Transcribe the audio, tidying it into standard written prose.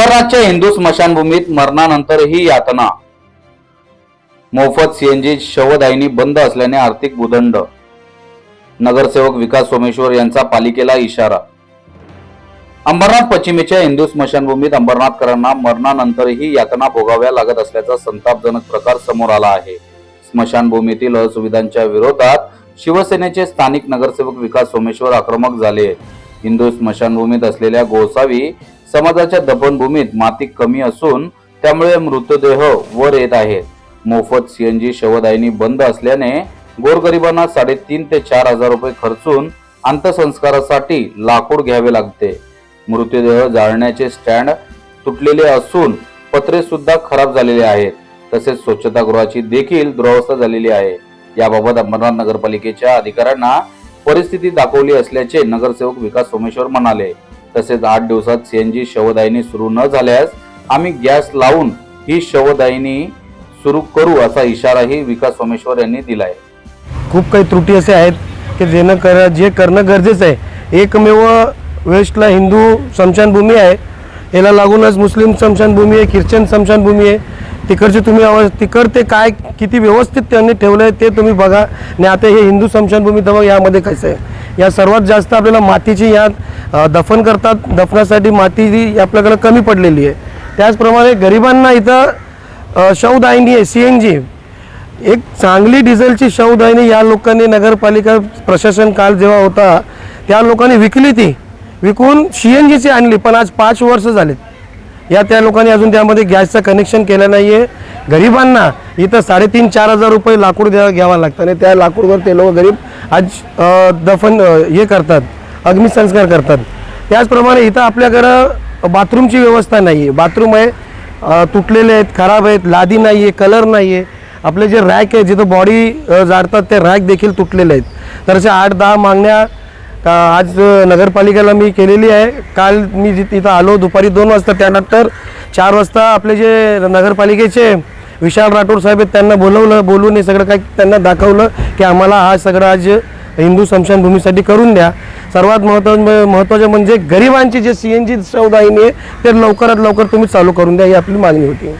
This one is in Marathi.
अंबरनाथच्या हिंदू स्मशानभूमीत मरणानंतरही यातना. मोफत सीएनजी शवदाहिनी बंद असल्याने आर्थिक भूदंड. नगरसेवक विकास सोमेश्वर यांचा पालिकेला इशारा. अंबरनाथ पश्चिमेच्या हिंदू स्मशानभूमीत अंबरनाथकरांना मरणानंतरही यातना भोगाव्या लागत असल्याचा संतापजनक प्रकार समोर आला आहे. स्मशानभूमीतील असुविधांच्या विरोधात शिवसेनेचे स्थानिक नगरसेवक विकास सोमेश्वर आक्रमक झाले आहेत. हिंदू स्मशानभूमीत असलेल्या गोसावी समाजाच्या दफनभूमीत माती कमी असून त्यामुळे मृतदेह वर येत आहेत. मोफत सीएनजी शवदाहिनी बंद असल्याने गोरगरिबांना 3,500 ते 4,000 रुपये खर्चून अंत्यसंस्कारासाठी लाकूड घ्यावे लागते. मृतदेह जाळण्याचे स्टँड तुटलेले असून पत्रे सुद्धा खराब झालेले आहेत. तसेच स्वच्छतागृहाची देखील दुरावस्था झालेली आहे. याबाबत अंबरनाथ नगरपालिकेच्या अधिकाऱ्यांना परिस्थिती दाखवली असल्याचे नगरसेवक विकास सोमेश्वर म्हणाले. तसेच 8 दिवसात सीएनजी शवदाहिनी सुरू न झाल्यास आम्ही गॅस लावून ही शवदाहिनी सुरू करू असा इशाराही विकास सोमेश्वर यांनी दिलाय. खूप काही त्रुटी असे आहेत की जे करणं गरजेचं आहे. एकमेव वेस्टला हिंदू स्मशानभूमी आहे, याला लागूनच मुस्लिम स्मशानभूमी आहे, ख्रिश्चन स्मशानभूमी आहे. तिकडचे तुम्ही तिकडते काय किती व्यवस्थित त्यांनी ठेवलं आहे ते तुम्ही बघा. आणि आता हे हिंदू स्मशानभूमी तर यामध्ये कसं आहे, या सर्वात जास्त आपल्याला मातीची यात दफन करतात. दफनासाठी माती आपल्याकडे कमी पडलेली आहे. त्याचप्रमाणे गरिबांना इथं शवदाहिनी आहे सीएनजी, एक चांगली डिझेलची शवदाहिनी या लोकांनी नगरपालिका प्रशासन काल जेव्हा होता त्या लोकांनी विकली, ती विकून सीएनजीची आणली. पण आज 5 वर्ष झालेत त्या लोकांनी अजून त्यामध्ये गॅसचं कनेक्शन केलं नाही आहे. गरिबांना इथं 3,500-4,000 रुपये लाकूड घ्यावं लागतं आणि त्या लाकूडवर ते लोक गरीब आज दफन हे करतात, अग्निसंस्कार करतात. त्याचप्रमाणे इथं आपल्याकडं बाथरूमची व्यवस्था नाही आहे. बाथरूम आहे तुटलेले आहेत, खराब आहेत, लादी नाही आहे, कलर नाही आहे. आपले जे रॅक आहे जिथं बॉडी जाळतात ते रॅक देखील तुटलेले आहेत. तर अशा 8-10 मागण्या आज नगरपालिकेला मी केलेली आहे. काल मी तिथं आलो दुपारी 2 वाजता. त्यानंतर 4 वाजता आपले जे नगरपालिकेचे विशाल राठोड साहेब आहेत त्यांना बोलून हे सगळं काही त्यांना दाखवलं की आम्हाला हा सगळं आज हिंदू स्मशानभूमीसाठी करून द्या. सर्वात महत्त्वाचं म्हणजे गरिबांची जे सीएनजी शवदाहिनी आहे ते लवकरात लवकर तुम्ही चालू करून द्या ही आपली मागणी होती.